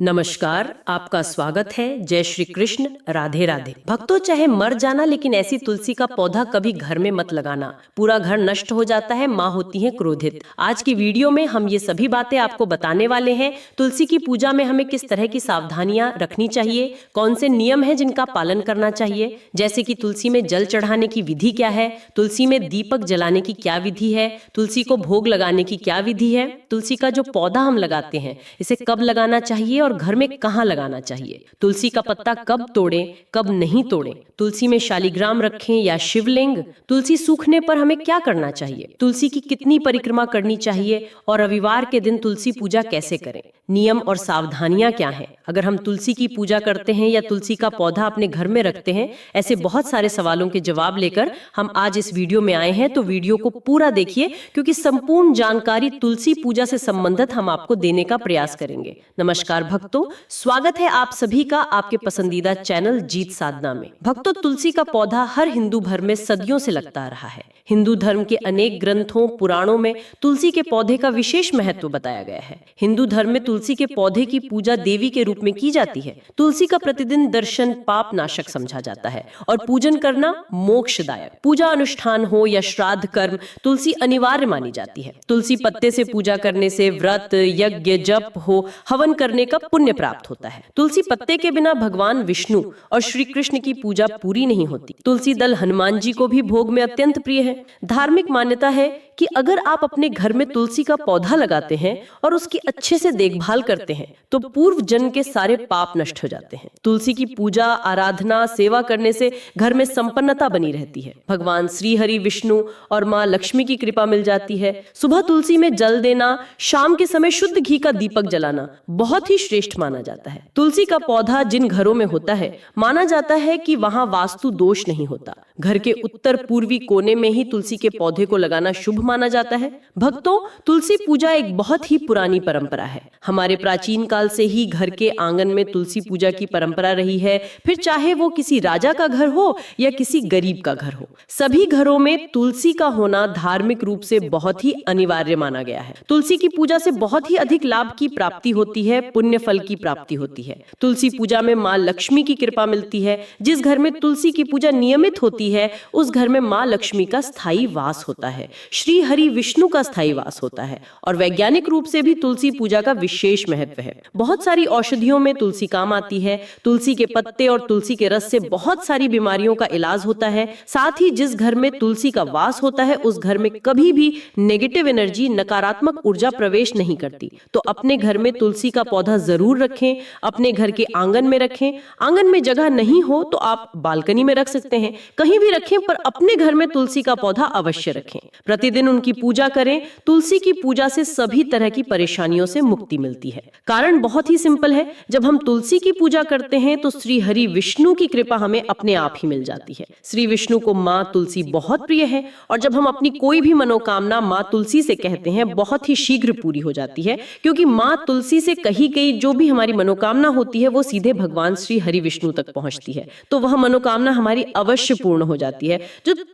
नमस्कार, आपका स्वागत है। जय श्री कृष्ण, राधे राधे। भक्तों, चाहे मर जाना लेकिन ऐसी तुलसी का पौधा कभी घर में मत लगाना, पूरा घर नष्ट हो जाता है, माँ होती है क्रोधित। आज की वीडियो में हम ये सभी बातें आपको बताने वाले हैं। तुलसी की पूजा में हमें किस तरह की सावधानियां रखनी चाहिए, कौन से नियम है जिनका पालन करना चाहिए, जैसे कि तुलसी में जल चढ़ाने की विधि क्या है, तुलसी में दीपक जलाने की क्या विधि है, तुलसी को भोग लगाने की क्या विधि है, तुलसी का जो पौधा हम लगाते हैं इसे कब लगाना चाहिए और घर में कहाँ लगाना चाहिए, तुलसी का पत्ता कब तोड़ें कब नहीं तोड़ें, तुलसी में शालिग्राम रखें या शिवलिंग, तुलसी सूखने पर हमें क्या करना चाहिए, तुलसी की कितनी परिक्रमा करनी चाहिए और रविवार के दिन तुलसी पूजा कैसे करें, नियम और सावधानियां क्या हैं। अगर हम तुलसी की पूजा करते हैं या तुलसी का पौधा अपने घर में रखते हैं, ऐसे बहुत सारे सवालों के जवाब लेकर हम आज इस वीडियो में आए हैं। तो वीडियो को पूरा देखिए, क्योंकि संपूर्ण जानकारी तुलसी पूजा से संबंधित हम आपको देने का प्रयास करेंगे। नमस्कार भक्तों, स्वागत है आप सभी का आपके पसंदीदा चैनल जीत साधना में। भक्तों, तुलसी का पौधा हर हिंदू भर में सदियों से लगता रहा है। हिंदू धर्म के अनेक ग्रंथों पुराणों में तुलसी के पौधे का विशेष महत्व बताया गया है। हिंदू धर्म में तुलसी के पौधे की पूजा देवी के रूप में की जाती है। तुलसी का प्रतिदिन दर्शन पाप नाशक समझा जाता है और पूजन करना मोक्षदायक। पूजा अनुष्ठान हो या श्राद्ध कर्म, तुलसी अनिवार्य मानी जाती है। तुलसी पत्ते से पूजा करने से व्रत, यज्ञ, जप हो, हवन करने का पुण्य प्राप्त होता है। तुलसी पत्ते के बिना भगवान विष्णु और श्री कृष्ण की पूजा पूरी नहीं होती। तुलसी दल हनुमान जी को भी भोग में अत्यंत प्रिय है। धार्मिक मान्यता है कि अगर आप अपने घर में तुलसी का पौधा लगाते हैं और उसकी अच्छे से देखभाल करते हैं तो पूर्व जन्म के सारे पाप नष्ट हो जाते हैं। तुलसी की पूजा, आराधना, सेवा करने से घर में संपन्नता बनी रहती है। भगवान श्री हरि विष्णु और माँ लक्ष्मी की कृपा मिल जाती है। सुबह तुलसी में जल देना, शाम के समय शुद्ध घी का दीपक जलाना बहुत ही श्रेष्ठ माना जाता है। तुलसी का पौधा जिन घरों में होता है, माना जाता है कि वहाँ वास्तु दोष नहीं होता। घर के उत्तर पूर्वी कोने में ही तुलसी के पौधे को लगाना शुभ माना जाता है। भक्तों, तुलसी पूजा एक बहुत ही पुरानी परंपरा है। हमारे प्राचीन काल से ही घर के आंगन में तुलसी पूजा की परंपरा रही है। फिर चाहे वो किसी राजा का घर हो या किसी गरीब का घर हो, सभी घरों में तुलसी का होना धार्मिक रूप से बहुत ही अनिवार्य माना गया है। तुलसी की पूजा से बहुत ही अधिक लाभ की प्राप्ति होती है, पुण्य फल की प्राप्ति होती है। तुलसी पूजा में माँ लक्ष्मी की कृपा मिलती है। जिस घर में तुलसी की पूजा नियमित होती है उस घर में माँ लक्ष्मी का स्थायी वास होता है, श्री हरि विष्णु का स्थायी वास होता है। और वैज्ञानिक रूप से भी तुलसी पूजा का विशेष महत्व है। बहुत सारी औषधियों में तुलसी काम आती है। तुलसी के पत्ते और तुलसी के रस से बहुत सारी बीमारियों का इलाज होता है। साथ ही जिस घर में तुलसी का वास होता है उस घर में कभी भी नेगेटिव एनर्जी, नकारात्मक ऊर्जा प्रवेश नहीं करती। तो अपने घर में तुलसी का पौधा जरूर रखें। अपने घर के आंगन में रखें। आंगन में जगह नहीं हो तो आप बालकनी में रख सकते हैं, कहीं भी रखें, पर अपने घर में तुलसी का पौधा अवश्य रखें। प्रतिदिन उनकी पूजा करें। तुलसी की पूजा से सभी तरह की परेशानियों से मुक्ति मिलती है। कारण बहुत ही सिंपल है, जब हम तुलसी की पूजा करते हैं तो श्री हरि विष्णु की कृपा हमें अपने आप ही मिल जाती है। श्री विष्णु को माँ तुलसी बहुत प्रिय है और जब हम अपनी कोई भी मनोकामना माँ तुलसी से कहते हैं बहुत ही शीघ्र पूरी हो जाती है, क्योंकि माँ तुलसी से कही गई जो भी हमारी मनोकामना होती है वो सीधे भगवान श्री हरि विष्णु तक पहुंचती है। तो वह मनोकामना हमारी अवश्य पूर्ण हो जाती है,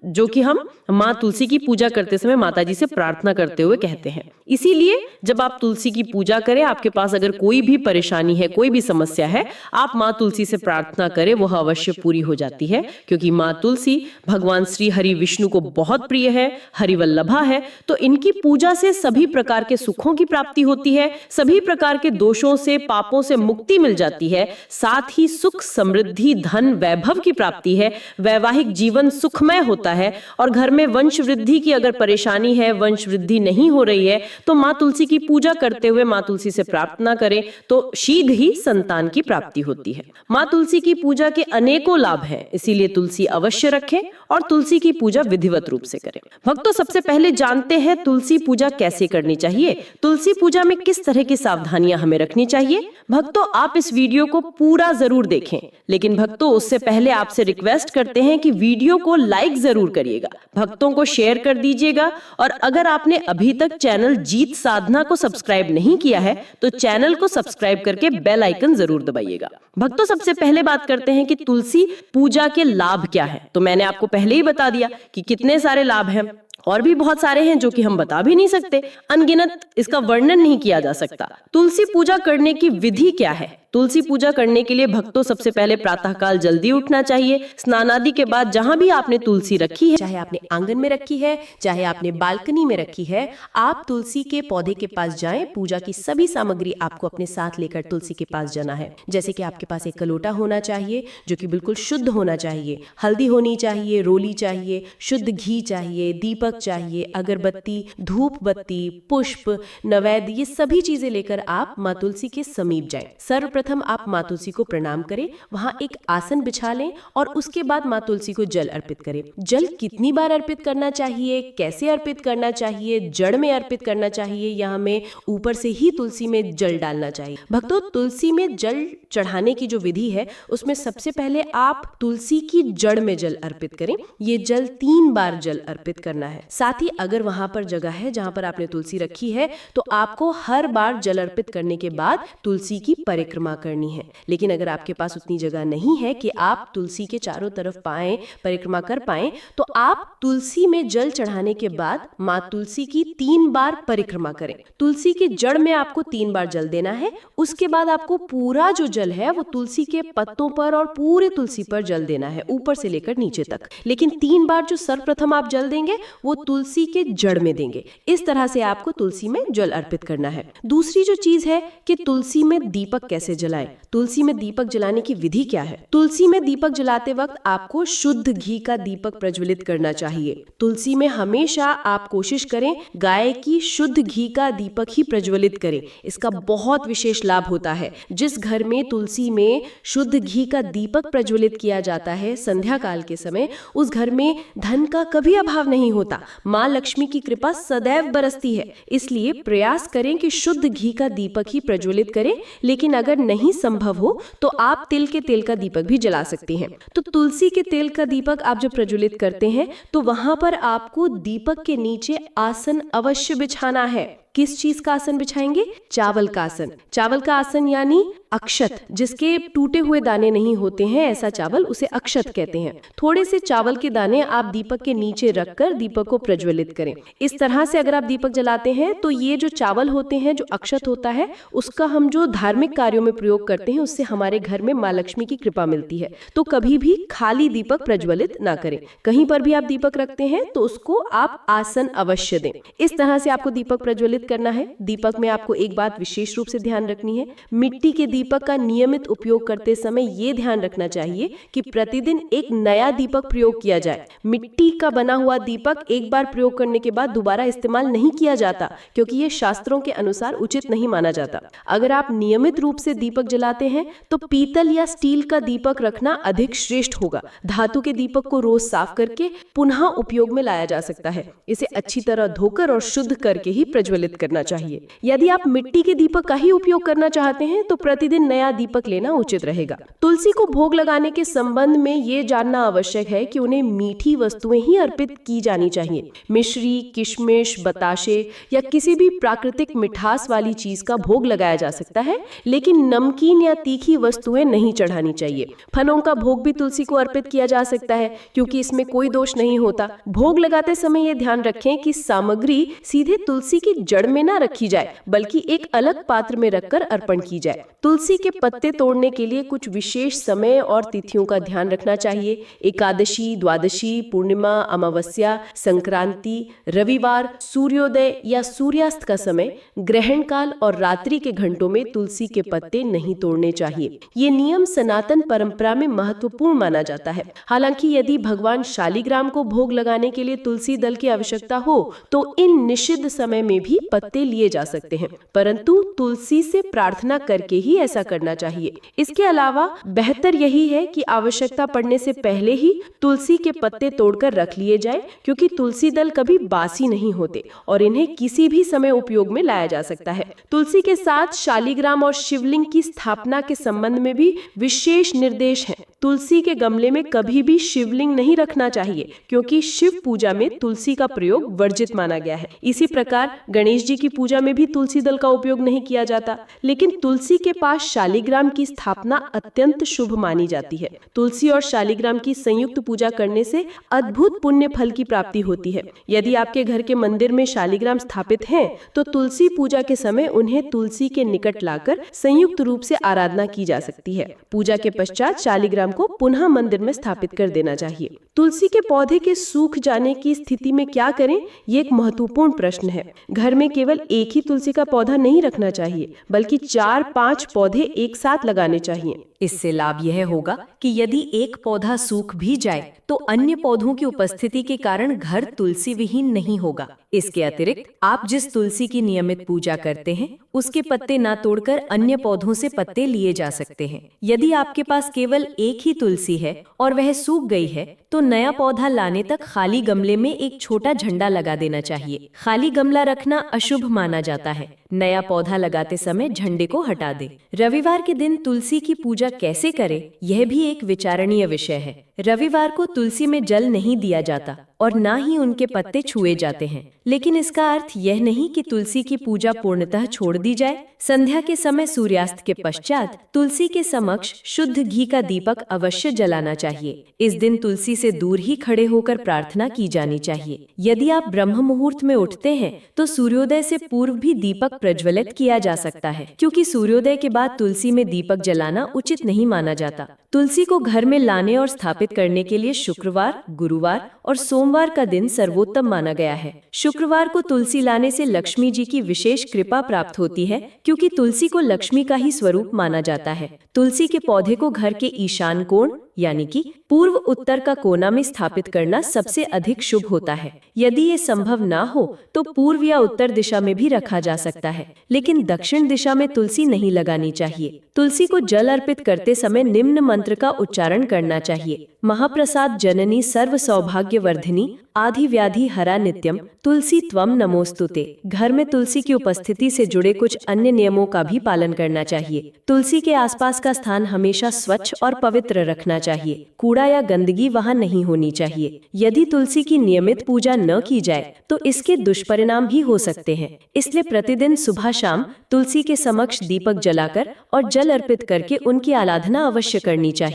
जो कि हम माँ तुलसी की पूजा करते समय माता जी से प्रार्थना करते हुए कहते हैं। इसीलिए जब आप तुलसी की पूजा करें, आपके पास अगर कोई भी परेशानी है, कोई भी समस्या है, आप माँ तुलसी से प्रार्थना करें, वह अवश्य पूरी हो जाती है। क्योंकि माँ तुलसी भगवान श्री हरि विष्णु को बहुत प्रिय है, हरिवल्लभा है। तो इनकी पूजा से सभी प्रकार के सुखों की प्राप्ति होती है, सभी प्रकार के दोषों से, पापों से मुक्ति मिल जाती है। साथ ही सुख, समृद्धि, धन, वैभव की प्राप्ति है। वैवाहिक जीवन सुखमय होता है और घर में वंश वृद्धि की अगर परेशानी है, वंश वृद्धि नहीं हो रही है, तो माँ तुलसी की पूजा करते हुए माँ तुलसी से प्रार्थना करें तो शीघ्र ही संतान की प्राप्ति होती है। माँ तुलसी की पूजा के अनेकों लाभ हैं, इसीलिए तुलसी अवश्य रखें और तुलसी की पूजा विधिवत रूप से करें। भक्तों, सबसे पहले जानते हैं तुलसी पूजा कैसे करनी चाहिए, तुलसी पूजा में किस तरह की सावधानियां हमें रखनी चाहिए। भक्तों, आप इस वीडियो को पूरा जरूर देखें, लेकिन भक्तों उससे पहले आपसे रिक्वेस्ट करते हैं कि वीडियो को लाइक जरूर करिएगा, भक्तों को शेयर कर दीजिएगा और अगर आपने अभी तक चैनल जीत साधना को सब्सक्राइब नहीं किया है तो चैनल को सब्सक्राइब करके बेल आइकन जरूर दबाइएगा। भक्तों, सबसे पहले बात करते हैं कि तुलसी पूजा के लाभ क्या है। तो मैंने आपको पहले ही बता दिया कि कितने सारे लाभ हैं। और भी बहुत सारे हैं जो कि हम बता भी नहीं सकते, अनगिनत, इसका वर्णन नहीं किया जा सकता। तुलसी पूजा करने की विधि क्या है? तुलसी पूजा करने के लिए भक्तों सबसे पहले प्रातःकाल जल्दी उठना चाहिए। स्नान आदि के बाद जहाँ भी आपने तुलसी रखी है, चाहे आपने आंगन में रखी है, चाहे आपने बालकनी में रखी है, आप तुलसी के पौधे के पास जाएं। पूजा की सभी सामग्री आपको अपने साथ लेकर तुलसी के पास जाना है। जैसे कि आपके पास एक कलोटा होना चाहिए जो कि बिल्कुल शुद्ध होना चाहिए, हल्दी होनी चाहिए, रोली चाहिए, शुद्ध घी चाहिए, दीपक चाहिए, अगरबत्ती, धूप बत्ती, पुष्प, नैवेद्य, ये सभी चीजें लेकर आप माँ तुलसी के समीप जाएं। सर्वप्रथम आप माँ तुलसी को प्रणाम करें, वहां एक आसन बिछा लें और उसके बाद माँ तुलसी को जल अर्पित करें। जल कितनी बार अर्पित करना चाहिए, कैसे अर्पित करना चाहिए, जड़ में अर्पित करना चाहिए या हमें ऊपर से ही तुलसी में जल डालना चाहिए? भक्तों, तुलसी में जल चढ़ाने की जो विधि है उसमें सबसे पहले आप तुलसी की जड़ में जल अर्पित करें। ये जल 3 बार जल अर्पित करना है। साथ ही अगर वहां पर जगह है जहां पर आपने तुलसी रखी है तो आपको हर बार जल अर्पित करने के बाद तुलसी की परिक्रमा करनी है। लेकिन अगर आपके पास उतनी जगह नहीं है कि आप तुलसी के चारों तरफ परिक्रमा कर पाएं, तो आप तुलसी में जल चढ़ाने के बाद माँ तुलसी की 3 बार परिक्रमा करें। तुलसी की जड़ में आपको 3 बार जल देना है। उसके बाद आपको पूरा जो जल है वो तुलसी के पत्तों पर और पूरे तुलसी पर जल देना है, ऊपर से लेकर नीचे तक। लेकिन 3 बार जो सर्वप्रथम आप जल देंगे वो तुलसी के जड़ में देंगे। इस तरह से आपको तुलसी में जल अर्पित करना है। दूसरी जो चीज है कि तुलसी में दीपक कैसे जलाएं। तुलसी में दीपक जलाने की विधि क्या है? तुलसी में दीपक जलाते वक्त आपको शुद्ध घी का दीपक प्रज्वलित करना चाहिए। तुलसी में हमेशा आप कोशिश करें गाय की शुद्ध घी का दीपक ही प्रज्वलित करें। इसका बहुत विशेष लाभ होता है। जिस घर में तुलसी में शुद्ध घी का दीपक प्रज्वलित किया जाता है संध्या काल के समय, उस घर में धन का कभी अभाव नहीं होता। माँ लक्ष्मी की कृपा सदैव बरसती है। इसलिए प्रयास करें कि शुद्ध घी का दीपक ही प्रज्वलित करें। लेकिन अगर नहीं संभव हो तो आप तिल के तेल का दीपक भी जला सकते हैं। तो तुलसी के तेल का दीपक आप जब प्रज्वलित करते हैं तो वहां पर आपको दीपक के नीचे आसन अवश्य बिछाना है। किस चीज का आसन बिछाएंगे? चावल का आसन। चावल का आसन यानी अक्षत, जिसके टूटे हुए दाने नहीं होते हैं, ऐसा चावल उसे अक्षत कहते हैं। थोड़े से चावल के दाने आप दीपक के नीचे रखकर दीपक को प्रज्वलित करें। इस तरह से अगर आप दीपक जलाते हैं तो ये जो चावल होते हैं, जो अक्षत होता है, उसका हम जो धार्मिक कार्यों में प्रयोग करते हैं, उससे हमारे घर में माँ लक्ष्मी की कृपा मिलती है। तो कभी भी खाली दीपक प्रज्वलित ना करें। कहीं पर भी आप दीपक रखते हैं तो उसको आप आसन अवश्य दें। इस तरह से आपको दीपक प्रज्वलित करना है। दीपक में आपको एक बात विशेष रूप से ध्यान रखनी है। मिट्टी के दीपक का नियमित उपयोग करते समय ये ध्यान रखना चाहिए कि प्रतिदिन एक नया दीपक प्रयोग किया जाए। मिट्टी का बना हुआ दीपक एक बार प्रयोग करने के बाद दोबारा इस्तेमाल नहीं किया जाता, क्योंकि ये शास्त्रों के अनुसार उचित नहीं माना जाता। अगर आप नियमित रूप से दीपक जलाते हैं तो पीतल या स्टील का दीपक रखना अधिक श्रेष्ठ होगा। धातु के दीपक को रोज साफ करके पुनः उपयोग में लाया जा सकता है। इसे अच्छी तरह धोकर और शुद्ध करके ही प्रज्वलित करना चाहिए। यदि आप मिट्टी के दीपक का ही उपयोग करना चाहते हैं तो प्रतिदिन नया दीपक लेना उचित रहेगा। तुलसी को भोग लगाने के संबंध में ये जानना आवश्यक है कि उन्हें मीठी वस्तुएं ही अर्पित की जानी चाहिए। मिश्री, किशमिश, बताशे या किसी भी प्राकृतिक मिठास वाली चीज का भोग लगाया जा सकता है, लेकिन नमकीन या तीखी वस्तुएं नहीं चढ़ानी चाहिए। फलों का भोग भी तुलसी को अर्पित किया जा सकता है, क्योंकि इसमें कोई दोष नहीं होता। भोग लगाते समय ये ध्यान रखें कि सामग्री सीधे तुलसी की जड़ में ना रखी जाए, बल्कि एक अलग पात्र में रखकर अर्पण की जाए। तुलसी के पत्ते तोड़ने के लिए कुछ विशेष समय और तिथियों का ध्यान रखना चाहिए। एकादशी, द्वादशी, पूर्णिमा, अमावस्या, संक्रांति, रविवार, सूर्योदय या सूर्यास्त का समय, ग्रहण काल और रात्रि के घंटों में तुलसी के पत्ते नहीं तोड़ने चाहिए। ये नियम सनातन परंपरा में महत्वपूर्ण माना जाता है। हालांकि यदि भगवान शालिग्राम को भोग लगाने के लिए तुलसी दल की आवश्यकता हो तो इन निषिद्ध समय में भी पत्ते लिए जा सकते हैं, परंतु तुलसी से प्रार्थना करके ही ऐसा करना चाहिए। इसके अलावा बेहतर यही है कि आवश्यकता पड़ने से पहले ही तुलसी के पत्ते तोड़कर रख लिए जाए, क्योंकि तुलसी दल कभी बासी नहीं होते और इन्हें किसी भी समय उपयोग में लाया जा सकता है। तुलसी के साथ शालिग्राम और शिवलिंग की स्थापना के संबंध में भी विशेष निर्देश हैं। तुलसी के गमले में कभी भी शिवलिंग नहीं रखना चाहिए, क्योंकि शिव पूजा में तुलसी का प्रयोग वर्जित माना गया है। इसी प्रकार गणेश गणेश जी की पूजा में भी तुलसी दल का उपयोग नहीं किया जाता, लेकिन तुलसी के पास शालिग्राम की स्थापना अत्यंत शुभ मानी जाती है। तुलसी और शालिग्राम की संयुक्त पूजा करने से अद्भुत पुण्य फल की प्राप्ति होती है। यदि आपके घर के मंदिर में शालिग्राम स्थापित हैं, तो तुलसी पूजा के समय उन्हें तुलसी के निकट लाकर संयुक्त रूप से आराधना की जा सकती है। पूजा के पश्चात शालिग्राम को पुनः मंदिर में स्थापित कर देना चाहिए। तुलसी के पौधे के सूख जाने की स्थिति में क्या करें, ये एक महत्वपूर्ण प्रश्न है। घर में केवल एक ही तुलसी का पौधा नहीं रखना चाहिए, बल्कि 4-5 पौधे एक साथ लगाने चाहिए। इससे लाभ यह होगा कि यदि एक पौधा सूख भी जाए तो अन्य पौधों की उपस्थिति के कारण घर तुलसी विहीन नहीं होगा। इसके अतिरिक्त आप जिस तुलसी की नियमित पूजा करते हैं, उसके पत्ते ना तोड़कर अन्य पौधों से पत्ते लिए जा सकते हैं। यदि आपके पास केवल एक ही तुलसी है और वह सूख गई है, तो नया पौधा लाने तक खाली गमले में एक छोटा झंडा लगा देना चाहिए। खाली गमला रखना अशुभ माना जाता है। नया पौधा लगाते समय झंडे को हटा दे। रविवार के दिन तुलसी की पूजा कैसे करें, यह भी एक विचारणीय विषय है। रविवार को तुलसी में जल नहीं दिया जाता और न ही उनके पत्ते छुए जाते हैं, लेकिन इसका अर्थ यह नहीं कि तुलसी की पूजा पूर्णतः छोड़ दी जाए। संध्या के समय सूर्यास्त के पश्चात तुलसी के समक्ष शुद्ध घी का दीपक अवश्य जलाना चाहिए। इस दिन तुलसी से दूर ही खड़े होकर प्रार्थना की जानी चाहिए। यदि आप ब्रह्म मुहूर्त में उठते हैं, तो सूर्योदय से पूर्व भी दीपक प्रज्वलित किया जा सकता है, क्योंकि सूर्योदय के बाद तुलसी में दीपक जलाना उचित नहीं माना जाता। तुलसी को घर में लाने और स्थापित करने के लिए शुक्रवार, गुरुवार और सोमवार का दिन सर्वोत्तम माना गया है। शुक्रवार को तुलसी लाने से लक्ष्मी जी की विशेष कृपा प्राप्त होती है, क्योंकि तुलसी को लक्ष्मी का ही स्वरूप माना जाता है। तुलसी के पौधे को घर के ईशान कोण यानी कि पूर्व उत्तर का कोना में स्थापित करना सबसे अधिक शुभ होता है। यदि ये संभव ना हो तो पूर्व या उत्तर दिशा में भी रखा जा सकता है, लेकिन दक्षिण दिशा में तुलसी नहीं लगानी चाहिए। तुलसी को जल अर्पित करते समय निम्न मंत्र का उच्चारण करना चाहिए। महाप्रसाद जननी सर्व सौभाग्य वर्धिनी आधि व्याधि हरा नित्यम तुलसी त्वम नमोस्तुते। घर में तुलसी की उपस्थिति से जुड़े कुछ अन्य नियमों का भी पालन करना चाहिए। तुलसी के आसपास का स्थान हमेशा स्वच्छ और पवित्र रखना चाहिए। कूड़ा या गंदगी वहां नहीं होनी चाहिए। यदि तुलसी की नियमित पूजा न की जाए तो इसके दुष्परिणाम भी हो सकते हैं। इसलिए प्रतिदिन सुबह शाम तुलसी के समक्ष दीपक जलाकर और जल अर्पित करके उनकी आराधना अवश्य करनी चाहिए।